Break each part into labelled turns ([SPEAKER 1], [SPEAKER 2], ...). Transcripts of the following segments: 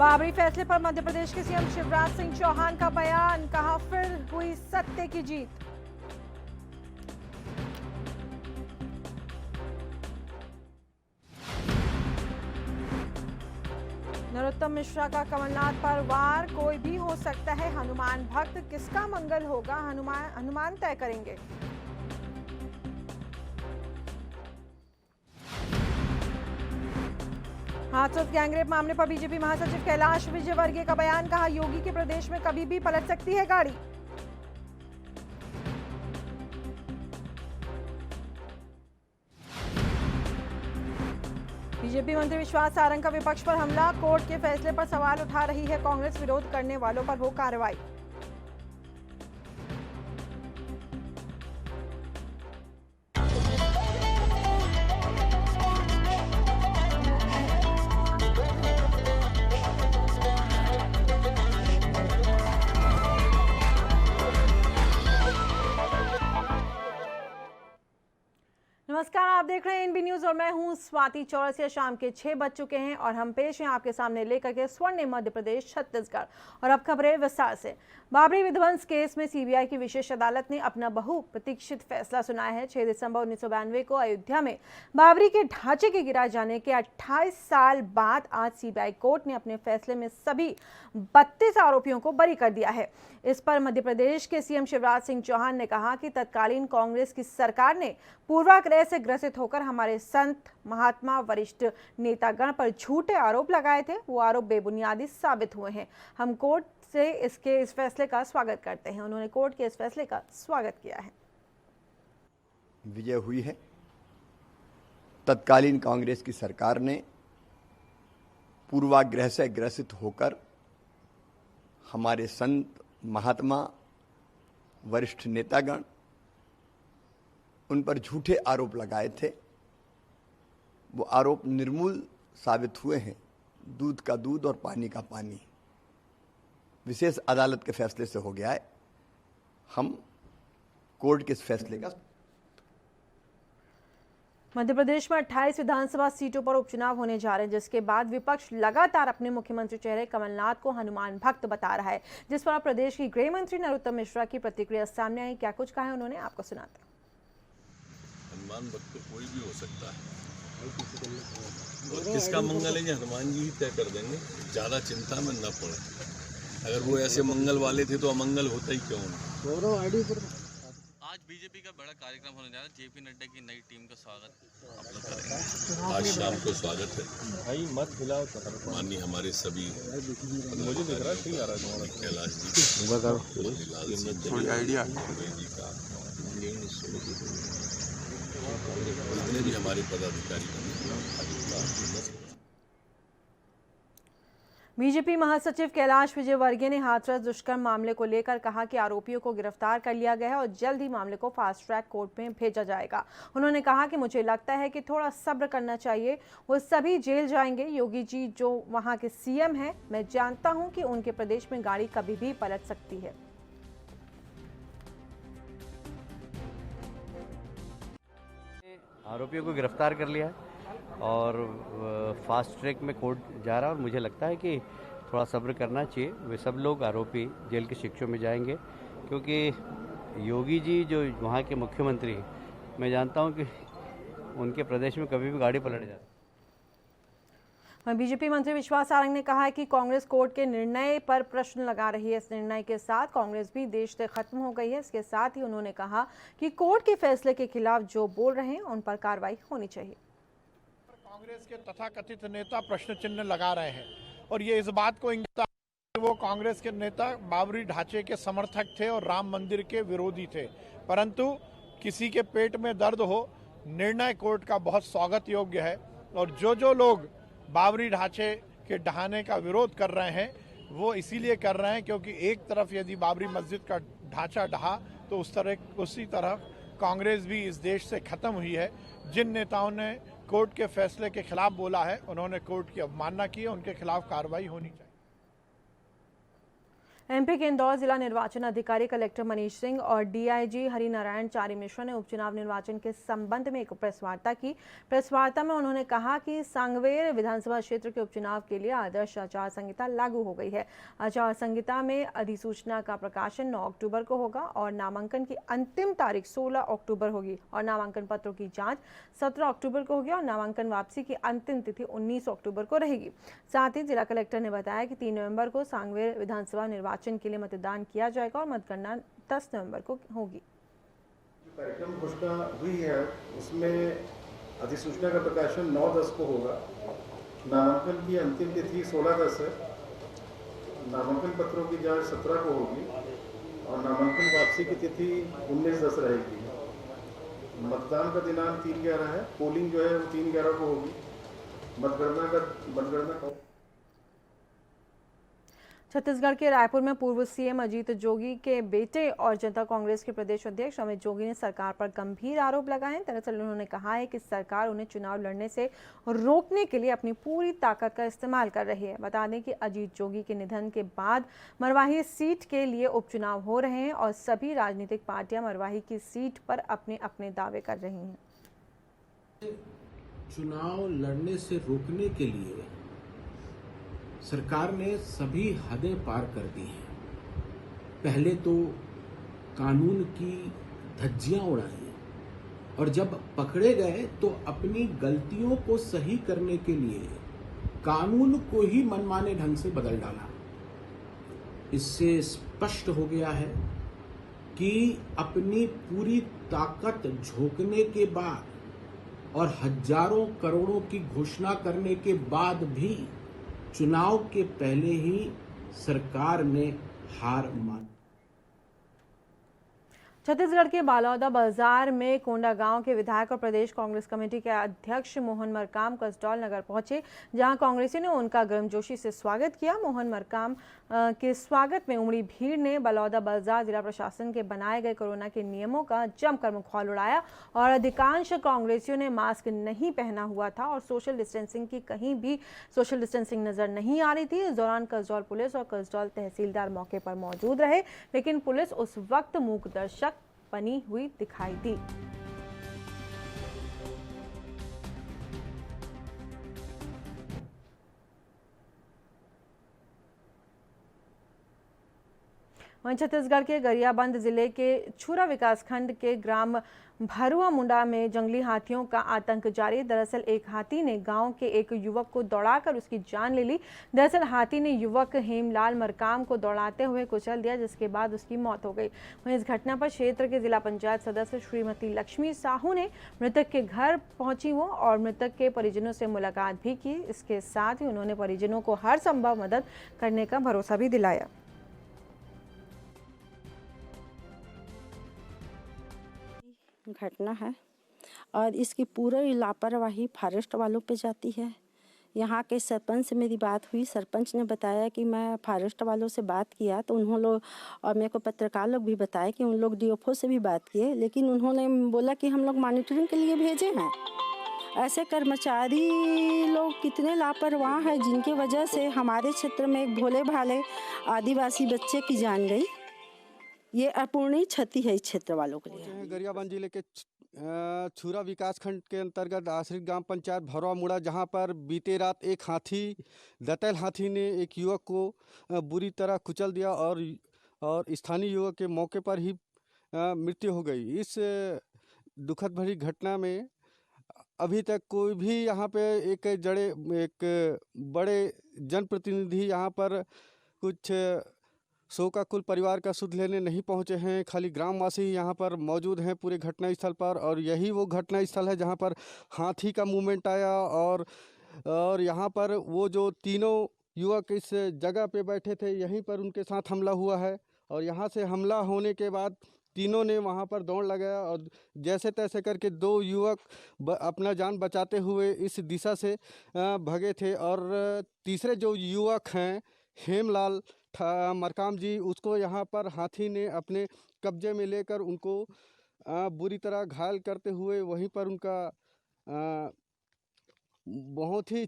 [SPEAKER 1] बाबरी फैसले पर मध्य प्रदेश के सीएम शिवराज सिंह चौहान का बयान, कहा फिर हुई सत्य की जीत। नरोत्तम मिश्रा का कमलनाथ पर वार, कोई भी हो सकता है हनुमान भक्त, किसका मंगल होगा हनुमान तय करेंगे। हाथरस गैंगरेप मामले पर बीजेपी महासचिव कैलाश विजयवर्गीय का बयान, कहा योगी के प्रदेश में कभी भी पलट सकती है गाड़ी। बीजेपी मंत्री विश्वास सारंग का विपक्ष पर हमला, कोर्ट के फैसले पर सवाल उठा रही है कांग्रेस, विरोध करने वालों पर हो कार्रवाई। नमस्कार, आप देख रहे हैं एनबी न्यूज और मैं हूं स्वाति चौरसिया। शाम के 6 बज चुके हैं और हम पेश हैं आपके सामने लेकर के स्वर्णिम मध्य प्रदेश छत्तीसगढ़। और अब खबरें विस्तार से। बाबरी विध्वंस केस में सीबीआई की विशेष अदालत ने अपना बहुप्रतीक्षित फैसला सुनाया है। 6 दिसंबर 1992 को अयोध्या में बाबरी के ढांचे के गिरा जाने के 28 साल बाद आज सीबीआई कोर्ट ने अपने फैसले में सभी 32 आरोपियों को बरी कर दिया है। इस पर मध्य प्रदेश के सीएम शिवराज सिंह चौहान ने कहा कि तत्कालीन कांग्रेस की सरकार ने पूर्वाग्रह से ग्रसित होकर हमारे संत महात्मा वरिष्ठ नेतागण पर झूठे आरोप लगाए थे, वो आरोप बेबुनियादी साबित हुए हैं। हम कोर्ट से इस फैसले का स्वागत करते हैं। उन्होंने कोर्ट के इस फैसले का स्वागत किया है।
[SPEAKER 2] विजय हुई है। तत्कालीन कांग्रेस की सरकार ने पूर्वाग्रह से ग्रसित होकर हमारे संत महात्मा वरिष्ठ नेतागण उन पर झूठे आरोप लगाए थे, वो आरोप निर्मूल साबित हुए हैं। दूध का दूध और पानी का पानी विशेष अदालत के फैसले से हो गया है। हम कोर्ट के इस फैसले का
[SPEAKER 1] मध्य प्रदेश में 28 विधानसभा सीटों पर उपचुनाव होने जा रहे हैं, जिसके बाद विपक्ष लगातार अपने मुख्यमंत्री चेहरे कमलनाथ को हनुमान भक्त बता रहा है, जिस पर प्रदेश की गृह मंत्री नरोत्तम मिश्रा की प्रतिक्रिया सामने आई। क्या कुछ कहा है उन्होंने, आपको सुनाते हैं।
[SPEAKER 3] हनुमान भक्त तो कोई भी हो सकता है और किसका मंगल है ये हनुमान जी ही तय कर देंगे। ज़्यादा चिंता में न पड़े। अगर वो ऐसे मंगल वाले थे तो अमंगल होता ही क्यों ना।
[SPEAKER 4] आज बीजेपी का बड़ा कार्यक्रम होने जा रहा है। जेपी नड्डा की नई टीम का स्वागत आप लोग करेंगे।
[SPEAKER 3] आज शाम को स्वागत है।
[SPEAKER 5] भाई मत खिलाओ
[SPEAKER 3] माननीय हमारे सभी
[SPEAKER 5] मुझे दिख रहा है ठीक आ रहा है तुम्हारा
[SPEAKER 3] कैलाश जी
[SPEAKER 5] थोड़ी आइडिया
[SPEAKER 3] जी का जितने भी हमारे पदाधिकारी
[SPEAKER 1] बीजेपी महासचिव कैलाश विजयवर्गीय ने हाथरस दुष्कर्म मामले को लेकर कहा कि आरोपियों को गिरफ्तार कर लिया गया है और जल्द ही मामले को फास्ट ट्रैक कोर्ट में भेजा जाएगा। उन्होंने कहा कि मुझे लगता है कि थोड़ा सब्र करना चाहिए, वो सभी जेल जाएंगे। योगी जी जो वहां के सीएम हैं, मैं जानता हूं कि उनके प्रदेश में गाड़ी कभी भी पलट सकती है।
[SPEAKER 6] आरोपियों को गिरफ्तार कर लिया है और फास्ट ट्रैक में कोर्ट जा रहा है और मुझे लगता है कि थोड़ा सब्र करना चाहिए। वे सब लोग आरोपी जेल की शिक्षों में जाएंगे, क्योंकि योगी जी जो वहाँ के मुख्यमंत्री हैं, मैं जानता हूँ कि उनके प्रदेश में कभी भी गाड़ी पलट जाती है।
[SPEAKER 1] बीजेपी मंत्री विश्वास सारंग ने कहा है कि कांग्रेस कोर्ट के निर्णय पर प्रश्न लगा रही है। इस निर्णय के साथ कांग्रेस भी देश से खत्म हो गई है। इसके साथ ही उन्होंने कहा कि कोर्ट के फैसले के खिलाफ जो बोल रहे हैं उन पर कार्रवाई होनी चाहिए।
[SPEAKER 7] कांग्रेस के तथाकथित नेता प्रश्न चिन्ह लगा रहे हैं और ये इस बात को इंगित करता है कि वो कांग्रेस के नेता बाबरी ढांचे के समर्थक थे और राम मंदिर के विरोधी थे। परंतु किसी के पेट में दर्द हो, निर्णय कोर्ट का बहुत स्वागत योग्य है। और जो लोग बाबरी ढांचे के ढहाने का विरोध कर रहे हैं, वो इसीलिए कर रहे हैं क्योंकि एक तरफ यदि बाबरी मस्जिद का ढांचा ढहा तो उसी तरफ कांग्रेस भी इस देश से खत्म हुई है। जिन नेताओं ने कोर्ट के फैसले के खिलाफ बोला है, उन्होंने कोर्ट की अवमानना की है, उनके खिलाफ कार्रवाई होनी चाहिए।
[SPEAKER 1] एमपी के इंदौर जिला निर्वाचन अधिकारी कलेक्टर मनीष सिंह और डीआईजी हरिनारायण चारी मिश्रा ने उपचुनाव निर्वाचन के संबंध में एक प्रेस वार्ता की। प्रेस वार्ता में उन्होंने कहा कि सांगवेर विधानसभा क्षेत्र के उपचुनाव के लिए आदर्श आचार संहिता लागू हो गई है। आचार संहिता में अधिसूचना का प्रकाशन 9 अक्टूबर को होगा और नामांकन की अंतिम तारीख 16 अक्टूबर होगी और नामांकन पत्रों की जांच 17 अक्टूबर को होगी और नामांकन वापसी की अंतिम तिथि 19 अक्टूबर को रहेगी। साथ ही जिला कलेक्टर ने बताया कि 3 नवंबर को सांगवेर विधानसभा निर्वाचन के लिए मतदान किया जाएगा और मतगणना 10 नवंबर को होगी।
[SPEAKER 8] कार्यक्रम घोषणा हुई है उसमें अधिसूचना का प्रकाशन 9/10 को होगा। नामांकन की अंतिम तिथि 16/10 है। नामांकन पत्रों की जांच 17 को होगी और नामांकन वापसी की तिथि 19/10 रहेगी। मतदान का दिनांक 3/11 है। पोलिंग जो है वो 3/11 को होगी। मतगणना
[SPEAKER 1] छत्तीसगढ़ के रायपुर में पूर्व सीएम अजीत जोगी के बेटे और जनता कांग्रेस के प्रदेश अध्यक्ष अमित जोगी ने सरकार पर गंभीर आरोप लगाए। दरअसल उन्होंने कहा है कि सरकार उन्हें चुनाव लड़ने से रोकने के लिए अपनी पूरी ताकत का इस्तेमाल कर रही है। बता दें कि अजीत जोगी के निधन के बाद मरवाही सीट के लिए उपचुनाव हो रहे हैं और सभी राजनीतिक पार्टियां मरवाही की सीट पर अपने अपने दावे कर रही हैं।
[SPEAKER 9] चुनाव लड़ने से रोकने के लिए सरकार ने सभी हदें पार कर दी हैं। पहले तो कानून की धज्जियां उड़ाई और जब पकड़े गए तो अपनी गलतियों को सही करने के लिए कानून को ही मनमाने ढंग से बदल डाला। इससे स्पष्ट हो गया है कि अपनी पूरी ताकत झोंकने के बाद और हजारों करोड़ों की घोषणा करने के बाद भी चुनाव के पहले ही सरकार ने हार मान।
[SPEAKER 1] छत्तीसगढ़ के बालौदा बाजार में कोंडागांव के विधायक और प्रदेश कांग्रेस कमेटी के अध्यक्ष मोहन मरकाम कसडौल नगर पहुंचे, जहां कांग्रेसियों ने उनका गर्मजोशी से स्वागत किया। मोहन मरकाम के स्वागत में उमड़ी भीड़ ने बालौदा बाजार जिला प्रशासन के बनाए गए कोरोना के नियमों का जमकर मुखौल उड़ाया और अधिकांश कांग्रेसियों ने मास्क नहीं पहना हुआ था और सोशल डिस्टेंसिंग की कहीं भी सोशल डिस्टेंसिंग नजर नहीं आ रही थी। इस दौरान कसडौल पुलिस और कसडौल तहसीलदार मौके पर मौजूद रहे, लेकिन पुलिस उस वक्त मूक दर्शक बनी हुई दिखाई दी। वहीं छत्तीसगढ़ के गरियाबंद जिले के छुरा विकासखंड के ग्राम भरुआ मुंडा में जंगली हाथियों का आतंक जारी। दरअसल एक हाथी ने गांव के एक युवक को दौड़ाकर उसकी जान ले ली। दरअसल हाथी ने युवक हेमलाल मरकाम को दौड़ाते हुए कुचल दिया, जिसके बाद उसकी मौत हो गई। वहीं इस घटना पर क्षेत्र के जिला पंचायत सदस्य श्रीमती लक्ष्मी साहू ने मृतक के घर पहुंची वो और मृतक के परिजनों से मुलाकात भी की। इसके साथ ही उन्होंने परिजनों को हर संभव मदद करने का भरोसा भी दिलाया।
[SPEAKER 10] घटना है और इसकी पूरी लापरवाही फॉरेस्ट वालों पे जाती है। यहाँ के सरपंच से मेरी बात हुई। सरपंच ने बताया कि मैं फॉरेस्ट वालों से बात किया तो उन्होंने लोग और मेरे को पत्रकार लोग भी बताए कि उन लोग डीएफओ से भी बात किए, लेकिन उन्होंने बोला कि हम लोग मॉनिटरिंग के लिए भेजे हैं। ऐसे कर्मचारी लोग कितने लापरवाह हैं जिनकी वजह से हमारे क्षेत्र में एक भोले भाले आदिवासी बच्चे की जान गई। ये अपूर्णीय क्षति है इस क्षेत्र वालों के लिए।
[SPEAKER 11] गरियाबंद जिले के छुरा विकासखंड के अंतर्गत आश्रित ग्राम पंचायत भरुआ मुड़ा, जहां पर बीते रात एक हाथी दंतैल हाथी ने एक युवक को बुरी तरह कुचल दिया और स्थानीय युवक के मौके पर ही मृत्यु हो गई। इस दुखद भरी घटना में अभी तक कोई भी यहाँ पे एक बड़े जनप्रतिनिधि यहाँ पर कुछ शोकाकुल परिवार का सुध लेने नहीं पहुंचे हैं। खाली ग्रामवासी यहाँ पर मौजूद हैं पूरे घटना स्थल पर, और यही वो घटना स्थल है जहाँ पर हाथी का मूवमेंट आया और यहाँ पर वो जो तीनों युवक इस जगह पे बैठे थे, यहीं पर उनके साथ हमला हुआ है। और यहाँ से हमला होने के बाद तीनों ने वहाँ पर दौड़ लगाया और जैसे तैसे करके 2 युवक अपना जान बचाते हुए इस दिशा से भगे थे। और तीसरे जो युवक हैं हेमलाल मरकाम जी, उसको यहाँ पर हाथी ने अपने कब्जे में लेकर उनको बुरी तरह घायल करते हुए वहीं पर उनका बहुत ही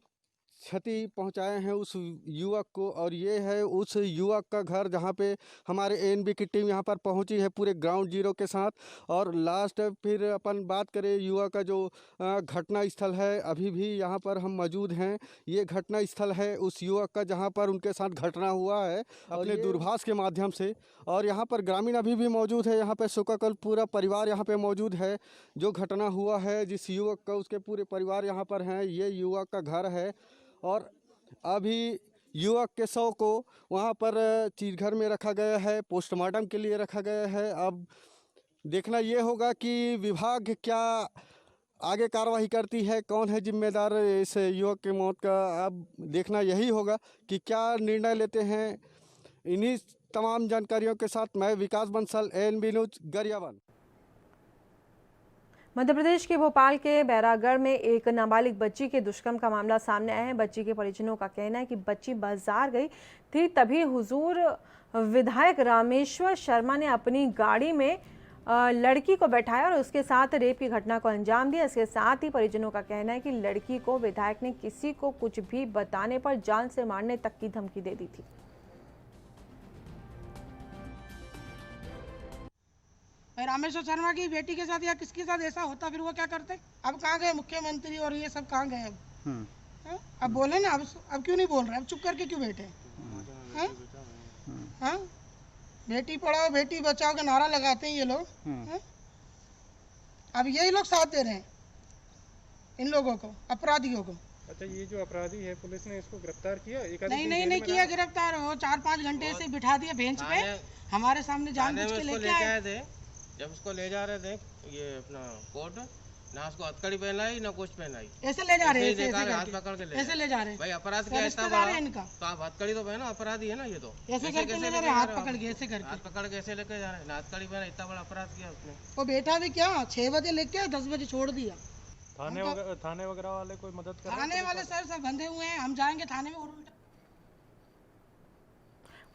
[SPEAKER 11] क्षति पहुंचाए हैं उस युवक को। और ये है उस युवक का घर जहां पे हमारे एएनबी की टीम यहां पर पहुंची है पूरे ग्राउंड जीरो के साथ। और लास्ट फिर अपन बात करें युवक का जो घटना स्थल है, अभी भी यहां पर हम मौजूद हैं। ये घटना स्थल है उस युवक का जहां पर उनके साथ घटना हुआ है अपने दूरभाष के माध्यम से। और यहाँ पर ग्रामीण अभी भी मौजूद है, यहाँ पे शोकाकुल पूरा परिवार यहाँ पे मौजूद है। जो घटना हुआ है जिस युवक का, उसके पूरे परिवार यहाँ पर हैं। ये युवक का घर है और अभी युवक के शव को वहाँ पर चिड़घर में रखा गया है, पोस्टमार्टम के लिए रखा गया है। अब देखना ये होगा कि विभाग क्या आगे कार्रवाई करती है, कौन है जिम्मेदार इस युवक की मौत का। अब देखना यही होगा कि क्या निर्णय लेते हैं। इन्हीं तमाम जानकारियों के साथ मैं विकास बंसल, एएनबी न्यूज, गरियाबंद।
[SPEAKER 1] मध्य प्रदेश के भोपाल के बैरागढ़ में एक नाबालिग बच्ची के दुष्कर्म का मामला सामने आया है। बच्ची के परिजनों का कहना है कि बच्ची बाजार गई थी, तभी हुजूर विधायक रामेश्वर शर्मा ने अपनी गाड़ी में लड़की को बैठाया और उसके साथ रेप की घटना को अंजाम दिया। इसके साथ ही परिजनों का कहना है कि लड़की को विधायक ने किसी को कुछ भी बताने पर जान से मारने तक की धमकी दे दी थी।
[SPEAKER 12] रामेश्वर शर्मा की बेटी के साथ या किसके साथ ऐसा होता फिर वो क्या करते? अब कहाँ गए मुख्यमंत्री और ये सब कहाँ गए? अब बोले ना, अब क्यों नहीं बोल रहे? अब चुप करके क्यों बैठे? हाँ, बेटी पढ़ाओ बेटी बचाओ का नारा लगाते हैं ये लोग। अब यही लोग साथ दे रहे हैं इन लोगों को, अपराधियों को।
[SPEAKER 5] अच्छा, ये जो अपराधी है पुलिस ने इसको गिरफ्तार किया?
[SPEAKER 12] नहीं किया गिरफ्तार। वो 4-5 घंटे से बिठा दिया बेंच पे, हमारे सामने जानबूझ के लेके आए थे।
[SPEAKER 13] जब उसको ले जा रहे थे ये अपना कोर्ट, ना उसको हथकड़ी पहनाई ना कुछ पहनाई,
[SPEAKER 12] ऐसे ले जा रहे हैं,
[SPEAKER 13] हाथ पकड़ के
[SPEAKER 12] ऐसे ले जा रहे हैं।
[SPEAKER 13] भाई अपराध क्या है इनका? तो आप हथकड़ी तो पहनो, अपराधी है ना ये तो।
[SPEAKER 12] ऐसे करके ले जा रहे हैं, हाथ पकड़ के, ऐसे करके
[SPEAKER 13] हाथ पकड़ के ऐसे लेके जा रहे हैं। हथकड़ी पहना, इतना बड़ा अपराध किया उसने।
[SPEAKER 12] वो बेटा भी क्या 6 बजे लेके 10 बजे छोड़ दिया।
[SPEAKER 5] थाने वगैरह वाले कोई मदद कर?
[SPEAKER 12] थाने वाले सर सब बंधे हुए हैं, हम जाएंगे थाने में और उल्टा।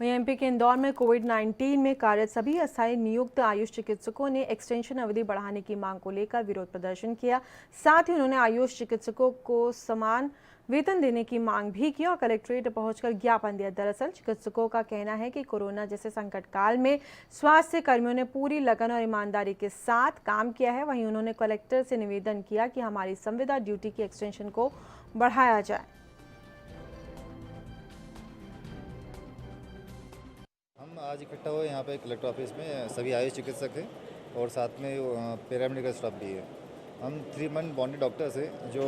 [SPEAKER 1] वहीं एमपी के इंदौर में कोविड-19 में कार्यरत सभी अस्थायी नियुक्त आयुष चिकित्सकों ने एक्सटेंशन अवधि बढ़ाने की मांग को लेकर विरोध प्रदर्शन किया। साथ ही उन्होंने आयुष चिकित्सकों को समान वेतन देने की मांग भी की और कलेक्ट्रेट पहुंचकर ज्ञापन दिया। दरअसल चिकित्सकों का कहना है कि कोरोना जैसे संकट काल में स्वास्थ्य कर्मियों ने पूरी लगन और ईमानदारी के साथ काम किया है। वहीं उन्होंने कलेक्टर से निवेदन किया कि हमारी संविदा ड्यूटी की एक्सटेंशन को बढ़ाया जाए।
[SPEAKER 14] हम आज इकट्ठा हुए यहाँ पे कलेक्टर ऑफिस में, सभी आयुष चिकित्सक हैं और साथ में पैरामेडिकल स्टाफ भी है। हम 3 मंथ बॉन्डेड डॉक्टर्स हैं जो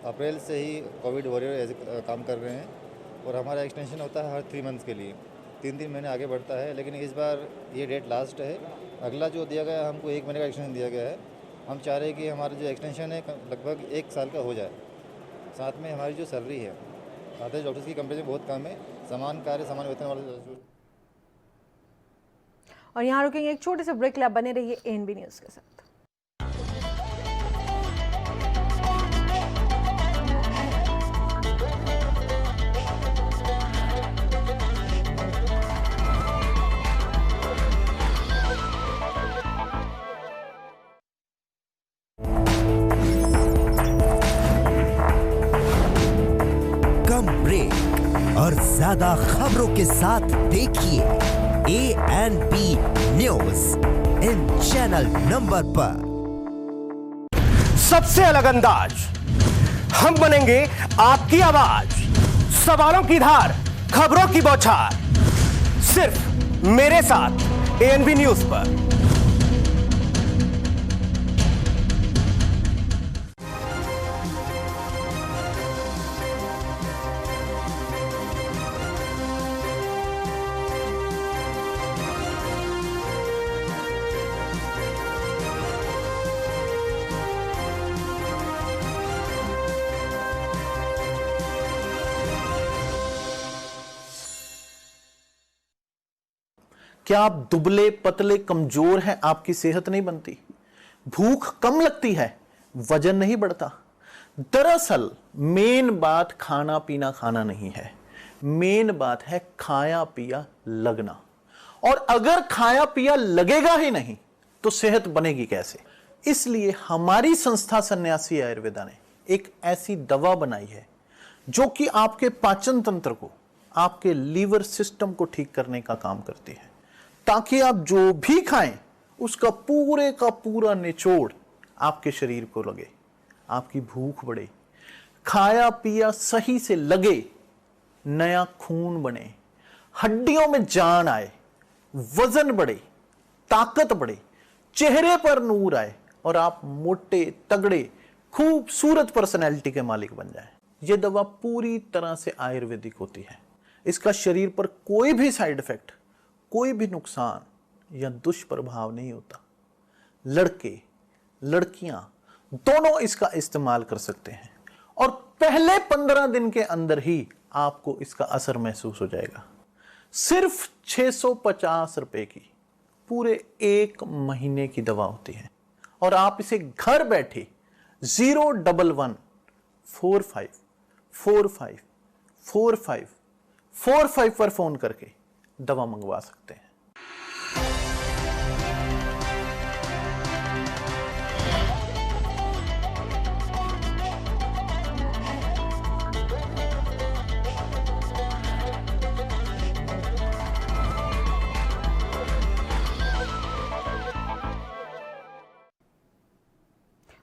[SPEAKER 14] अप्रैल से ही कोविड वॉरियर एज काम कर रहे हैं और हमारा एक्सटेंशन होता है हर 3 मंथ्स के लिए, 3 महीने आगे बढ़ता है। लेकिन इस बार ये डेट लास्ट है, अगला जो दिया गया हमको 1 महीने का एक्सटेंशन दिया गया है। हम चाह रहे हैं कि हमारा जो एक्सटेंशन है लगभग 1 साल का हो जाए। साथ में हमारी जो सैलरी है आधे डॉक्टर्स की कंपेरिजन बहुत कम है, समान कार्य समान वेतन वाले।
[SPEAKER 1] और यहाँ रुकेंगे एक छोटे से ब्रेक, लैब बने रहिए एएनबी न्यूज के साथ।
[SPEAKER 15] कम ब्रेक और ज्यादा खबरों के साथ देखिए ANB news in channel number पर।
[SPEAKER 16] सबसे अलग अंदाज, हम बनेंगे आपकी आवाज, सवालों की धार, खबरों की बौछार, सिर्फ मेरे साथ एएनबी न्यूज पर।
[SPEAKER 17] क्या आप दुबले पतले कमजोर हैं? आपकी सेहत नहीं बनती, भूख कम लगती है, वजन नहीं बढ़ता? दरअसल मेन बात खाना पीना खाना नहीं है, मेन बात है खाया पिया लगना। और अगर खाया पिया लगेगा ही नहीं तो सेहत बनेगी कैसे? इसलिए हमारी संस्था सन्यासी आयुर्वेदा ने एक ऐसी दवा बनाई है जो कि आपके पाचन तंत्र को, आपके लीवर सिस्टम को ठीक करने का काम करती है, ताकि आप जो भी खाएं उसका पूरे का पूरा निचोड़ आपके शरीर को लगे, आपकी भूख बढ़े, खाया पिया सही से लगे, नया खून बने, हड्डियों में जान आए, वजन बढ़े, ताकत बढ़े, चेहरे पर नूर आए और आप मोटे तगड़े खूबसूरत पर्सनैलिटी के मालिक बन जाएं। यह दवा पूरी तरह से आयुर्वेदिक होती है। इसका शरीर पर कोई भी साइड इफेक्ट, कोई भी नुकसान या दुष्प्रभाव नहीं होता। लड़के लड़कियां दोनों इसका इस्तेमाल कर सकते हैं और पहले 15 दिन के अंदर ही आपको इसका असर महसूस हो जाएगा। सिर्फ 650 रुपए की पूरे 1 महीने की दवा होती है और आप इसे घर बैठे 01145454545 पर फोन करके दवा मंगवा सकते हैं।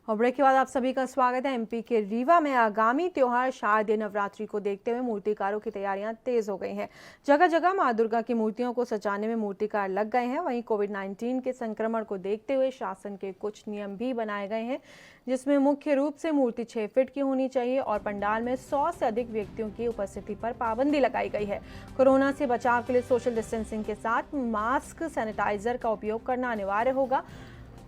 [SPEAKER 1] और ब्रेक के बाद आप सभी का स्वागत है। एमपी के रीवा में आगामी त्योहार शारदीय नवरात्रि को देखते हुए मूर्तिकारों की तैयारियां तेज हो गई हैं। जगह जगह मां दुर्गा की मूर्तियों को सजाने में मूर्तिकार लग गए हैं। वहीं कोविड-19 के संक्रमण को देखते हुए शासन के कुछ नियम भी बनाए गए हैं, जिसमें मुख्य रूप से मूर्ति 6 फीट की होनी चाहिए और पंडाल में 100 से अधिक व्यक्तियों की उपस्थिति पर पाबंदी लगाई गई है। कोरोना से बचाव के लिए सोशल डिस्टेंसिंग के साथ मास्क, सैनिटाइजर का उपयोग करना अनिवार्य होगा।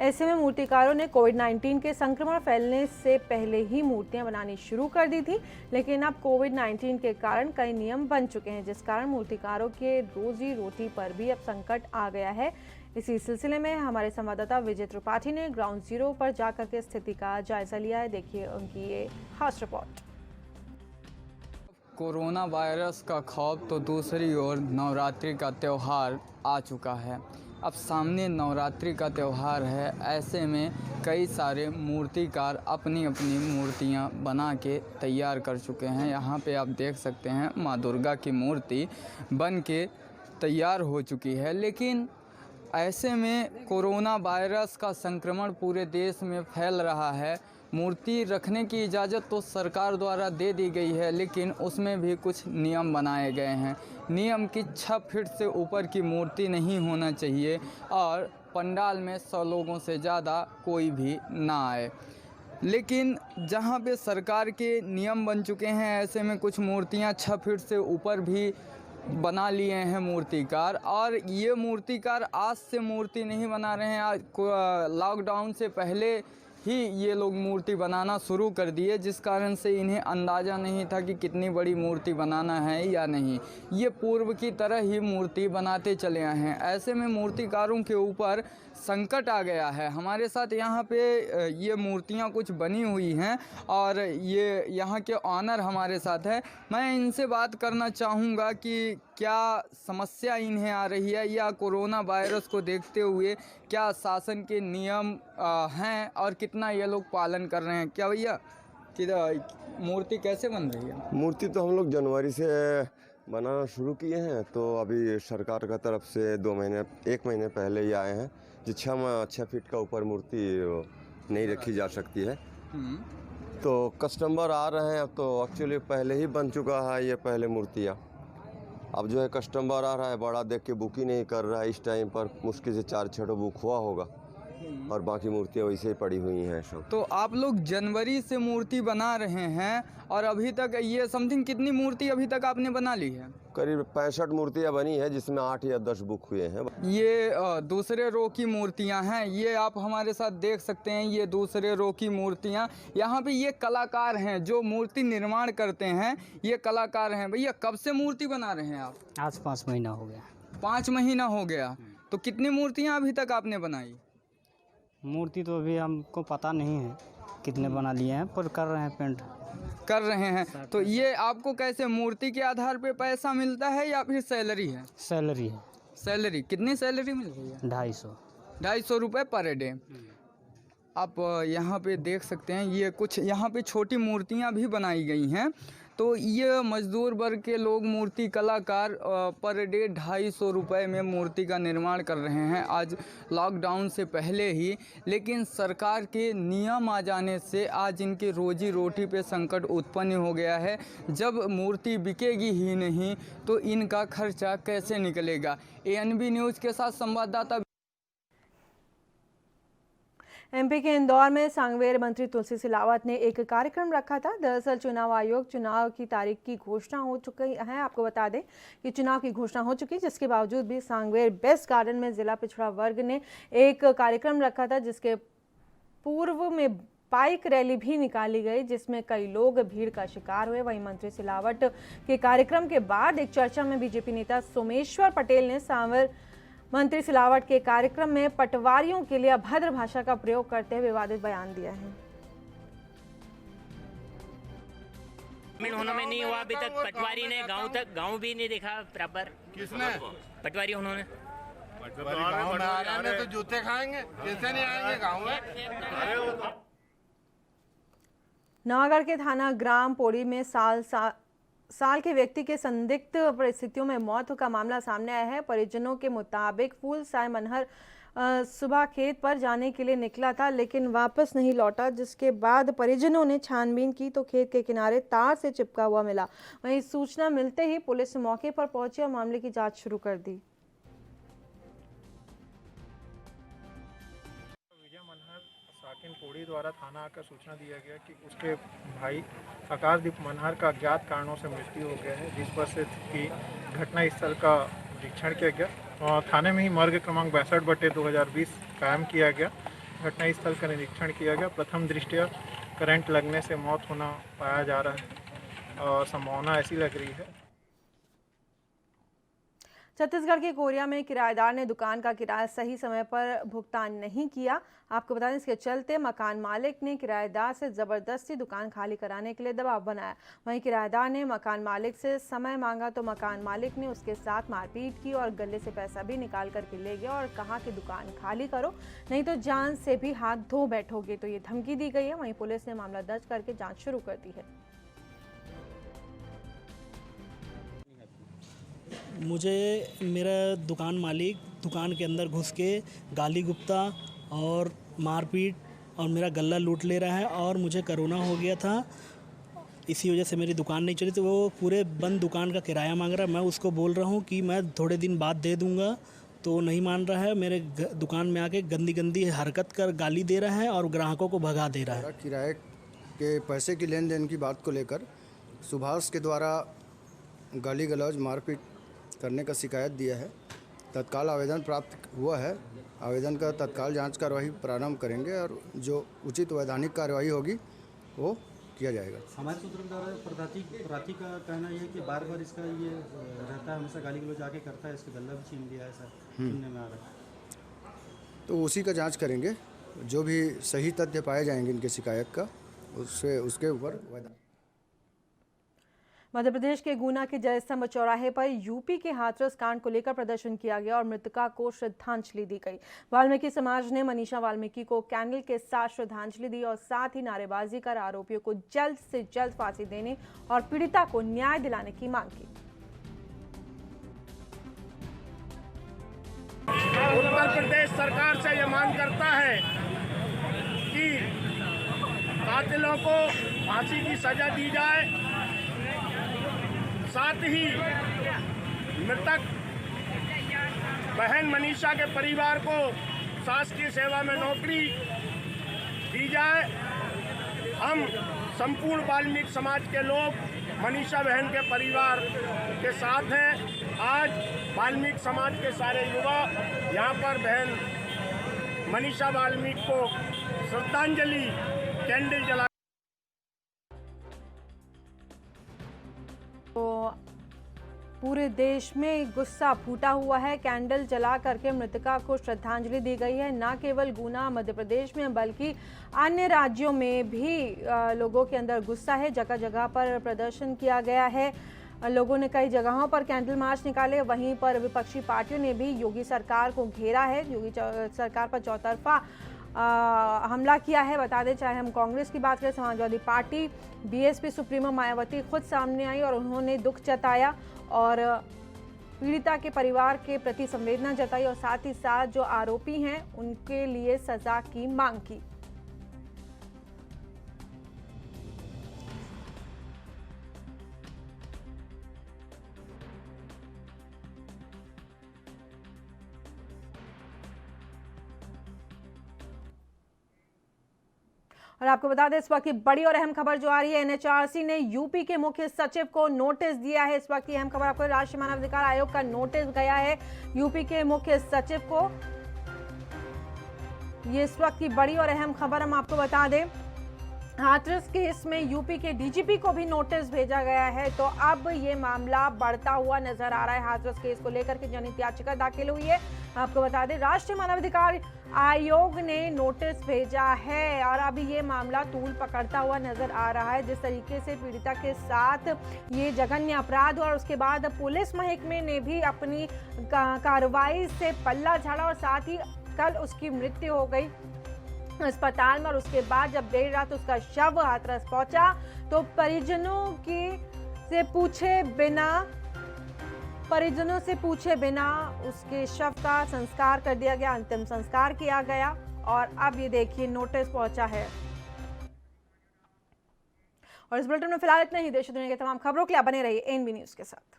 [SPEAKER 1] ऐसे में मूर्तिकारों ने कोविड-19 के संक्रमण फैलने से पहले ही मूर्तियां बनानी शुरू कर दी थी, लेकिन अब कोविड-19 के कारण कई नियम बन चुके हैं, जिस कारण मूर्तिकारों के रोजी रोटी पर भी अब संकट आ गया है। इसी सिलसिले में हमारे संवाददाता विजय त्रिपाठी ने ग्राउंड जीरो पर जाकर के स्थिति का जायजा लिया है। देखिए उनकी ये खास रिपोर्ट।
[SPEAKER 18] कोरोना वायरस का खौफ तो दूसरी ओर नवरात्रि का त्यौहार आ चुका है। अब सामने नवरात्रि का त्यौहार है, ऐसे में कई सारे मूर्तिकार अपनी अपनी मूर्तियां बना के तैयार कर चुके हैं। यहाँ पे आप देख सकते हैं माँ दुर्गा की मूर्ति बन के तैयार हो चुकी है, लेकिन ऐसे में कोरोना वायरस का संक्रमण पूरे देश में फैल रहा है। मूर्ति रखने की इजाज़त तो सरकार द्वारा दे दी गई है, लेकिन उसमें भी कुछ नियम बनाए गए हैं। नियम की 6 फीट से ऊपर की मूर्ति नहीं होना चाहिए और पंडाल में 100 लोगों से ज़्यादा कोई भी ना आए। लेकिन जहां पे सरकार के नियम बन चुके हैं, ऐसे में कुछ मूर्तियां 6 फीट से ऊपर भी बना लिए हैं मूर्तिकार। और ये मूर्तिकार आज से मूर्ति नहीं बना रहे हैं, लॉकडाउन से पहले ही ये लोग मूर्ति बनाना शुरू कर दिए, जिस कारण से इन्हें अंदाज़ा नहीं था कि कितनी बड़ी मूर्ति बनाना है या नहीं। ये पूर्व की तरह ही मूर्ति बनाते चले आए हैं। ऐसे में मूर्तिकारों के ऊपर संकट आ गया है। हमारे साथ यहाँ पे ये मूर्तियाँ कुछ बनी हुई हैं और ये यहाँ के ऑनर हमारे साथ है। मैं इनसे बात करना चाहूँगा कि क्या समस्या इन्हें आ रही है या कोरोना वायरस को देखते हुए क्या शासन के नियम हैं और कितना ये लोग पालन कर रहे हैं। क्या भैया कि मूर्ति कैसे बन रही है?
[SPEAKER 19] मूर्ति तो हम लोग जनवरी से बनाना शुरू किए हैं, तो अभी सरकार का तरफ से 1 महीने पहले ही आए हैं कि 6 फीट का ऊपर मूर्ति नहीं रखी जा सकती है। तो कस्टमर आ रहे हैं, तो एक्चुअली पहले ही बन चुका है ये पहले मूर्तियाँ। अब जो है कस्टमर आ रहा है, बड़ा देख के बुक ही नहीं कर रहा है। इस टाइम पर मुश्किल से 4-6 बुक हुआ होगा और बाकी मूर्तियाँ वैसे ही पड़ी हुई हैं सब।
[SPEAKER 18] तो आप लोग जनवरी से मूर्ति बना रहे हैं और अभी तक ये समथिंग कितनी मूर्ति अभी तक आपने बना ली है?
[SPEAKER 19] करीब 65 मूर्तियाँ बनी है, जिसमें 8 या 10 बुक हुए हैं।
[SPEAKER 18] ये दूसरे रो की मूर्तियाँ हैं, ये आप हमारे साथ देख सकते हैं। ये दूसरे रो की मूर्तियाँ, यहाँ पे ये कलाकार हैं जो मूर्ति निर्माण करते हैं, ये कलाकार हैं। भैया कब से मूर्ति बना रहे हैं आप?
[SPEAKER 20] आज 5 महीना हो गया।
[SPEAKER 18] 5 महीना हो गया। तो कितनी मूर्तियाँ अभी तक आपने बनाई?
[SPEAKER 20] मूर्ति तो अभी हमको पता नहीं है कितने बना लिए हैं, पर कर रहे हैं, पेंट
[SPEAKER 18] कर रहे हैं। तो ये आपको कैसे मूर्ति के आधार पे पैसा मिलता है या फिर सैलरी है?
[SPEAKER 20] सैलरी है।
[SPEAKER 18] सैलरी कितनी सैलरी मिल रही है?
[SPEAKER 20] 250
[SPEAKER 18] रुपये पर डे। आप यहाँ पे देख सकते हैं, ये कुछ यहाँ पे छोटी मूर्तियाँ भी बनाई गई हैं तो ये मजदूर वर्ग के लोग मूर्ति कलाकार पर डे 250 रुपये में मूर्ति का निर्माण कर रहे हैं आज लॉकडाउन से पहले ही। लेकिन सरकार के नियम आ जाने से आज इनकी रोजी रोटी पे संकट उत्पन्न हो गया है। जब मूर्ति बिकेगी ही नहीं तो इनका खर्चा कैसे निकलेगा। ANB न्यूज़ के साथ संवाददाता।
[SPEAKER 1] MP के इंदौर में सांगवेर मंत्री तुलसी सिलावट ने एक कार्यक्रम रखा था। दरअसल चुनाव आयोग चुनाव की तारीख की घोषणा हो चुकी है। आपको बता दें कि चुनाव की घोषणा हो चुकी है, जिसके बावजूद भी सांगवेर बेस्ट गार्डन में जिला पिछड़ा वर्ग ने एक कार्यक्रम रखा था, जिसके पूर्व में बाइक रैली भी निकाली गई, जिसमें कई लोग भीड़ का शिकार हुए। वहीं मंत्री सिलावट के कार्यक्रम के बाद एक चर्चा में बीजेपी नेता सोमेश्वर पटेल ने सांगवेर मंत्री सिलावट के कार्यक्रम में पटवारियों के लिए अभद्र भाषा का प्रयोग करते हुए विवादित बयान दिया है।
[SPEAKER 21] होने में नहीं हुआ अभी तक। पटवारी ने गांव भी नहीं देखा प्रॉपर। किसने? पटवारी उन्होंने।
[SPEAKER 22] गाँव में आ रहे हैं तो जूते खाएंगे, कैसे नहीं आएंगे गाँव में।
[SPEAKER 1] नवागढ़ के थाना ग्राम पोड़ी में साल के व्यक्ति के संदिग्ध परिस्थितियों में मौत का मामला सामने आया है। परिजनों के मुताबिक फूल साय मनहर सुबह खेत पर जाने के लिए निकला था, लेकिन वापस नहीं लौटा, जिसके बाद परिजनों ने छानबीन की तो खेत के किनारे तार से चिपका हुआ मिला। वहीं सूचना मिलते ही पुलिस मौके पर पहुंची और मामले की जांच शुरू कर दी।
[SPEAKER 5] पोड़ी द्वारा थाना आकर सूचना दिया गया कि उसके भाई आकाशदीप मनहर का ज्ञात कारणों से मृत्यु हो गया है, जिस पर से की घटना स्थल का निरीक्षण किया गया और थाने में ही मर्ग क्रमांक 62/2020 कायम किया गया। घटना स्थल का निरीक्षण किया गया। प्रथम दृष्टया करंट लगने से मौत होना पाया जा रहा है और संभावना ऐसी लग रही है।
[SPEAKER 1] छत्तीसगढ़ के कोरिया में किराएदार ने दुकान का किराया सही समय पर भुगतान नहीं किया। आपको बता दें, इसके चलते मकान मालिक ने किराएदार से जबरदस्ती दुकान खाली कराने के लिए दबाव बनाया। वहीं किराएदार ने मकान मालिक से समय मांगा तो मकान मालिक ने उसके साथ मारपीट की और गले से पैसा भी निकाल करके ले गया और कहा कि दुकान खाली करो, नहीं तो जान से भी हाथ धो बैठोगे। तो ये धमकी दी गई है। वहीं पुलिस ने मामला दर्ज करके जाँच शुरू कर दी है।
[SPEAKER 23] मुझे मेरा दुकान मालिक दुकान के अंदर घुस के गाली गुप्ता और मारपीट और मेरा गल्ला लूट ले रहा है और मुझे कोरोना हो गया था, इसी वजह से मेरी दुकान नहीं चली। तो वो पूरे बंद दुकान का किराया मांग रहा है। मैं उसको बोल रहा हूँ कि मैं थोड़े दिन बाद दे दूँगा, तो नहीं मान रहा है। मेरे दुकान में आके गंदी गंदी हरकत कर गाली दे रहा है और ग्राहकों को भगा दे रहा है।
[SPEAKER 24] किराए के पैसे की लेन देन की बात को लेकर सुभाष के द्वारा गाली गलौज मारपीट करने का शिकायत दिया है। तत्काल आवेदन प्राप्त हुआ है। आवेदन का तत्काल जांच कार्रवाई प्रारंभ करेंगे और जो उचित वैधानिक कार्रवाई होगी वो किया जाएगा।
[SPEAKER 25] हमारे सूत्रधार प्रार्थी का कहना यह है कि बार बार इसका ये रहता है, हमेशा गाली गलौज आके करता है, इसका गला भी छीन लिया है सर, सुनने में आ रहा है।
[SPEAKER 24] तो उसी का जांच करेंगे। जो भी सही तथ्य पाए जाएंगे इनके शिकायत का, उसके ऊपर वैधानिक।
[SPEAKER 1] मध्य प्रदेश के गुना के जयस्तंभ चौराहे पर यूपी के हाथरस कांड को लेकर प्रदर्शन किया गया और मृतका को श्रद्धांजलि दी गई। वाल्मीकि समाज ने मनीषा वाल्मीकि को कैंडल के साथ श्रद्धांजलि दी और साथ ही नारेबाजी कर आरोपियों को जल्द से जल्द फांसी देने और पीड़िता को न्याय दिलाने की मांग की।
[SPEAKER 7] उत्तर प्रदेश सरकार से ये मांग करता है कि कातिलों को फांसी की सजा दी जाए, साथ ही मृतक बहन मनीषा के परिवार को शासकीय सेवा में नौकरी दी जाए। हम संपूर्ण वाल्मीकि समाज के लोग मनीषा बहन के परिवार के साथ हैं। आज वाल्मीकि समाज के सारे युवा यहाँ पर बहन मनीषा वाल्मीकि को श्रद्धांजलि कैंडल जला।
[SPEAKER 1] तो पूरे देश में गुस्सा फूटा हुआ है। कैंडल जला करके मृतका को श्रद्धांजलि दी गई है। न केवल गुना मध्य प्रदेश में बल्कि अन्य राज्यों में भी लोगों के अंदर गुस्सा है। जगह जगह पर प्रदर्शन किया गया है। लोगों ने कई जगहों पर कैंडल मार्च निकाले। वहीं पर विपक्षी पार्टियों ने भी योगी सरकार को घेरा है। योगी सरकार पर चौतरफा हमला किया है। बता दें, चाहे हम कांग्रेस की बात करें, Samajwadi party, BSP supremo Mayawati खुद सामने आई और उन्होंने दुख जताया और पीड़िता के परिवार के प्रति संवेदना जताई और साथ ही साथ जो आरोपी हैं उनके लिए सजा की मांग की। और आपको बता दें, इस वक्त की बड़ी और अहम खबर जो आ रही है, एनएचआरसी ने यूपी के मुख्य सचिव को नोटिस दिया है। इस वक्त की अहम खबर आपको, राष्ट्रीय मानवाधिकार आयोग का नोटिस गया है यूपी के मुख्य सचिव को। ये इस वक्त की बड़ी और अहम खबर हम आपको बता दें। हाथरस केस में यूपी के डीजीपी को भी नोटिस भेजा गया है। तो अब ये मामला बढ़ता हुआ नजर आ रहा है। हाथरस केस को लेकर के जनहित याचिका दाखिल हुई है। आपको बता दें, राष्ट्रीय मानवाधिकार आयोग ने नोटिस भेजा है और अभी ये मामला तूल पकड़ता हुआ नजर आ रहा है। जिस तरीके से पीड़िता के साथ ये जघन्य अपराध और उसके बाद पुलिस महकमे ने भी अपनी कार्रवाई से पल्ला झाड़ा और साथ ही कल उसकी मृत्यु हो गई अस्पताल में। और उसके बाद जब देर रात उसका शव हाथरस पहुंचा तो परिजनों से पूछे बिना उसके शव का संस्कार कर दिया गया, अंतिम संस्कार किया गया। और अब ये देखिए नोटिस पहुंचा है। और इस बुलेटिन में फिलहाल इतना ही। देश दुनिया की तमाम खबरों के लिए बने रहिए एएनबी न्यूज़ के साथ।